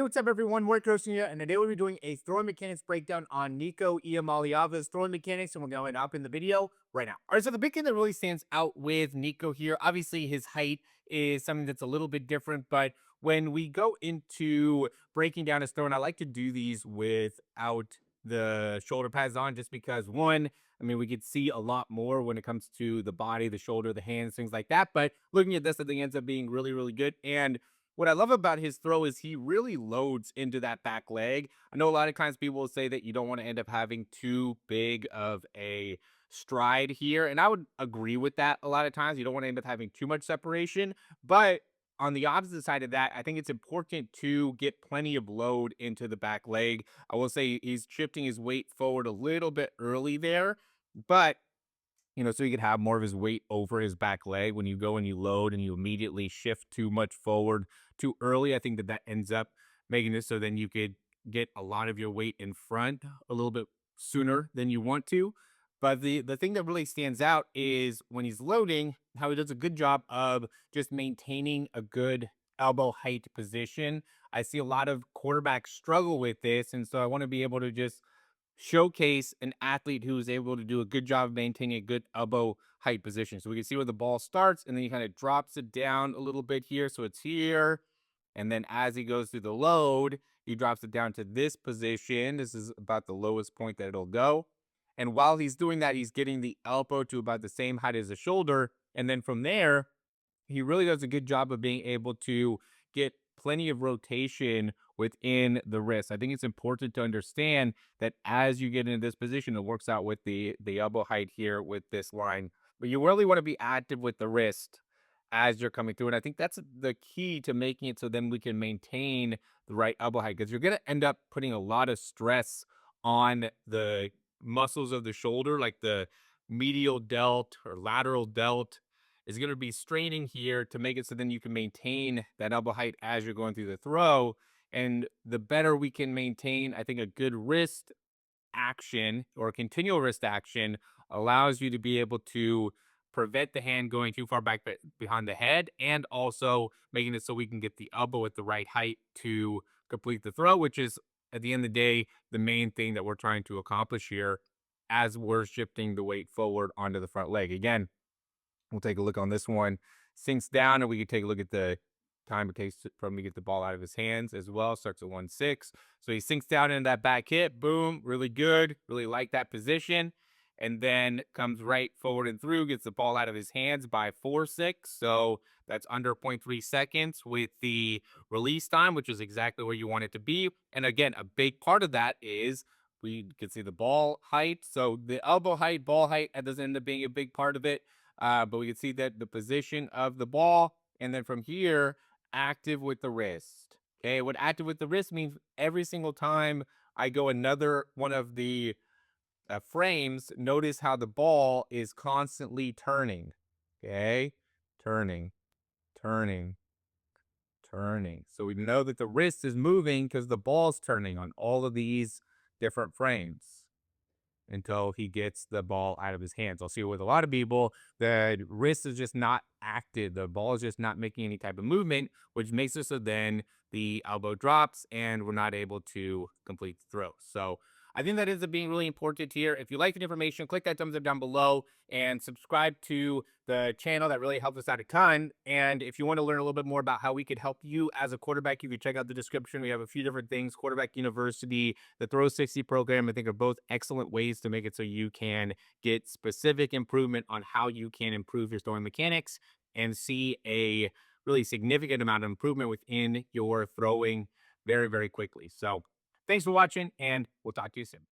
What's up, everyone? Mark Rosen here, and today we'll be doing a throwing mechanics breakdown on Nico Iamaleava's throwing mechanics, and we're going to up in the video right now. All right, so the big thing that really stands out with Nico here, obviously his height is something that's a little bit different, but when we go into breaking down his throwing, I like to do these without the shoulder pads on, just because one, I mean, we could see a lot more when it comes to the body, the shoulder, the hands, things like that. But looking at this, I think ends up being really, really good. And what I love about his throw is he really loads into that back leg. I know a lot of times people will say that you don't want to end up having too big of a stride here, and I would agree with that a lot of times. You don't want to end up having too much separation, but on the opposite side of that, I think it's important to get plenty of load into the back leg. I will say he's shifting his weight forward a little bit early there, but so you could have more of his weight over his back leg when you go and you load and you immediately shift too much forward too early. I think that that ends up making this so then you could get a lot of your weight in front a little bit sooner than you want to. But the thing that really stands out is when he's loading, how he does a good job of just maintaining a good elbow height position. I see a lot of quarterbacks struggle with this, and so I want to be able to just showcase an athlete who is able to do a good job of maintaining a good elbow height position. So we can see where the ball starts and then he kind of drops it down a little bit here. So it's here. And then as he goes through the load, he drops it down to this position. This is about the lowest point that it'll go. And while he's doing that, he's getting the elbow to about the same height as the shoulder. And then from there, he really does a good job of being able to get plenty of rotation within the wrist. I think it's important to understand that as you get into this position, it works out with the elbow height here with this line. But you really want to be active with the wrist as you're coming through. And I think that's the key to making it so then we can maintain the right elbow height, because you're going to end up putting a lot of stress on the muscles of the shoulder, like the medial delt or lateral delt is going to be straining here to make it so then you can maintain that elbow height as you're going through the throw. And the better we can maintain, I think a good wrist action or continual wrist action allows you to be able to prevent the hand going too far back behind the head, and also making it so we can get the elbow at the right height to complete the throw, which is at the end of the day, the main thing that we're trying to accomplish here as we're shifting the weight forward onto the front leg. Again, we'll take a look on this one. Sinks down, and we can take a look at the time it takes for him to get the ball out of his hands as well. Starts at 1-6. So he sinks down into that back hip. Boom. Really good. Really like that position. And then comes right forward and through, gets the ball out of his hands by 4-6. So that's under 0.3 seconds with the release time, which is exactly where you want it to be. And again, a big part of that is we can see the ball height. So the elbow height, ball height, that doesn't end up being a big part of it. But we can see that the position of the ball, and then from here, active with the wrist. Okay, what active with the wrist means every single time I go another one of the frames, notice how the ball is constantly turning. Okay, turning, turning, turning. So we know that the wrist is moving because the ball's turning on all of these different frames until he gets the ball out of his hands. I'll see with a lot of people, the wrist is just not active. The ball is just not making any type of movement, which makes it so then the elbow drops and we're not able to complete the throw. So I think that ends up being really important here. If you like the information, click that thumbs up down below and subscribe to the channel. That really helps us out a ton. And if you want to learn a little bit more about how we could help you as a quarterback, you can check out the description. We have a few different things: Quarterback University, the Throw 60 program. I think are both excellent ways to make it so you can get specific improvement on how you can improve your throwing mechanics and see a really significant amount of improvement within your throwing very, very quickly. So thanks for watching, and we'll talk to you soon.